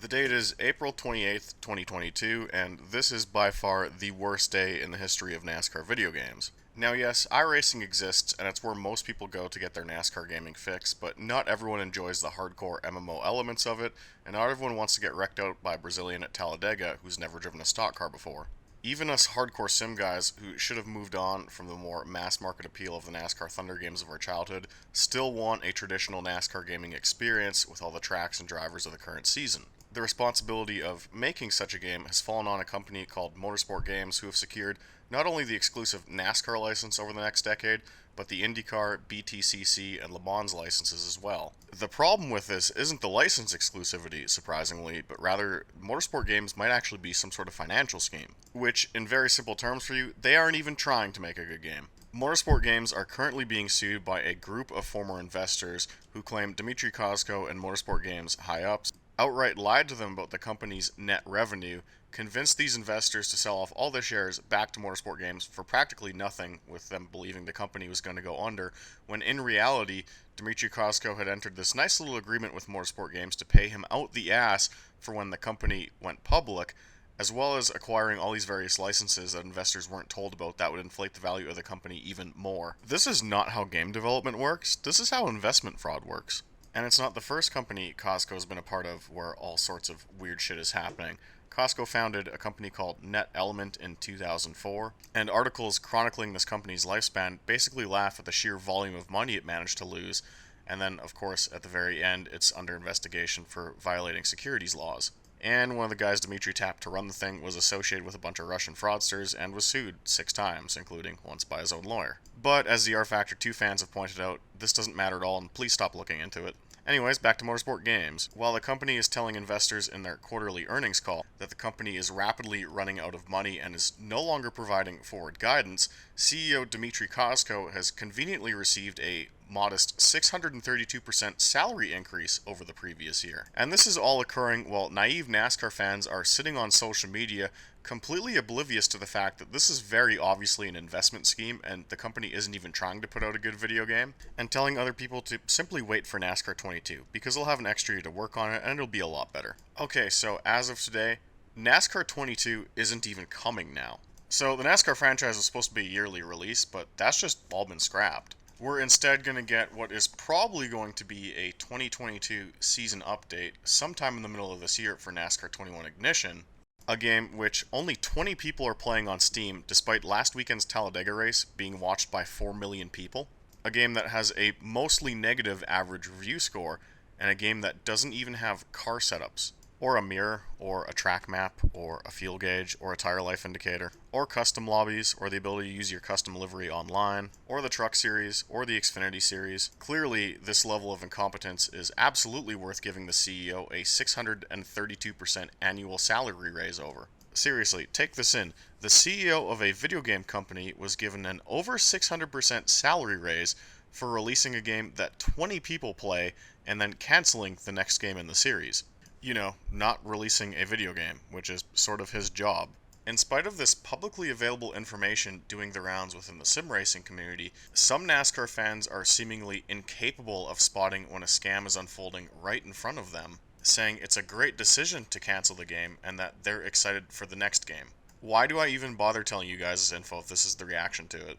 The date is April 28th, 2022, and this is by far the worst day in the history of NASCAR video games. Now, yes, iRacing exists, and it's where most people go to get their NASCAR gaming fix, but not everyone enjoys the hardcore MMO elements of it, and not everyone wants to get wrecked out by a Brazilian at Talladega who's never driven a stock car before. Even us hardcore sim guys who should have moved on from the more mass market appeal of the NASCAR Thunder games of our childhood still want a traditional NASCAR gaming experience with all the tracks and drivers of the current season. The responsibility of making such a game has fallen on a company called Motorsport Games, who have secured not only the exclusive NASCAR license over the next decade, but the IndyCar, BTCC, and Le Mans licenses as well. The problem with this isn't the license exclusivity, surprisingly, but rather Motorsport Games might actually be some sort of financial scheme, which, in very simple terms for you, they aren't even trying to make a good game. Motorsport Games are currently being sued by a group of former investors who claim Dmitry Kozko and Motorsport Games high-ups outright lied to them about the company's net revenue, convinced these investors to sell off all their shares back to Motorsport Games for practically nothing, with them believing the company was going to go under, when in reality, Dmitry Kozko had entered this nice little agreement with Motorsport Games to pay him out the ass for when the company went public, as well as acquiring all these various licenses that investors weren't told about that would inflate the value of the company even more. This is not how game development works. This is how investment fraud works. And it's not the first company Costco's been a part of where all sorts of weird shit is happening. Costco founded a company called Net Element in 2004, and articles chronicling this company's lifespan basically laugh at the sheer volume of money it managed to lose, and then, of course, at the very end, it's under investigation for violating securities laws. And one of the guys Dmitry tapped to run the thing was associated with a bunch of Russian fraudsters and was sued 6 times, including once by his own lawyer. But as the R Factor 2 fans have pointed out, this doesn't matter at all, and please stop looking into it. Anyways, back to Motorsport Games. While the company is telling investors in their quarterly earnings call that the company is rapidly running out of money and is no longer providing forward guidance, CEO Dmitry Kozko has conveniently received a modest 632% salary increase over the previous year. And this is all occurring while naive NASCAR fans are sitting on social media completely oblivious to the fact that this is very obviously an investment scheme and the company isn't even trying to put out a good video game, and telling other people to simply wait for NASCAR 22 because they'll have an extra year to work on it and it'll be a lot better. Okay, so as of today, NASCAR 22 isn't even coming now. So the NASCAR franchise was supposed to be a yearly release, but that's just all been scrapped. We're instead going to get what is probably going to be a 2022 season update sometime in the middle of this year for NASCAR 21 Ignition, a game which only 20 people are playing on Steam despite last weekend's Talladega race being watched by 4 million people, a game that has a mostly negative average review score, and a game that doesn't even have car setups, or a mirror, or a track map, or a fuel gauge, or a tire life indicator, or custom lobbies, or the ability to use your custom livery online, or the Truck Series, or the Xfinity Series. Clearly, this level of incompetence is absolutely worth giving the CEO a 632% annual salary raise over. Seriously, take this in. The CEO of a video game company was given an over 600% salary raise for releasing a game that 20 people play and then canceling the next game in the series. You know, not releasing a video game, which is sort of his job. In spite of this publicly available information doing the rounds within the sim racing community, some NASCAR fans are seemingly incapable of spotting when a scam is unfolding right in front of them, saying it's a great decision to cancel the game and that they're excited for the next game. Why do I even bother telling you guys this info if this is the reaction to it?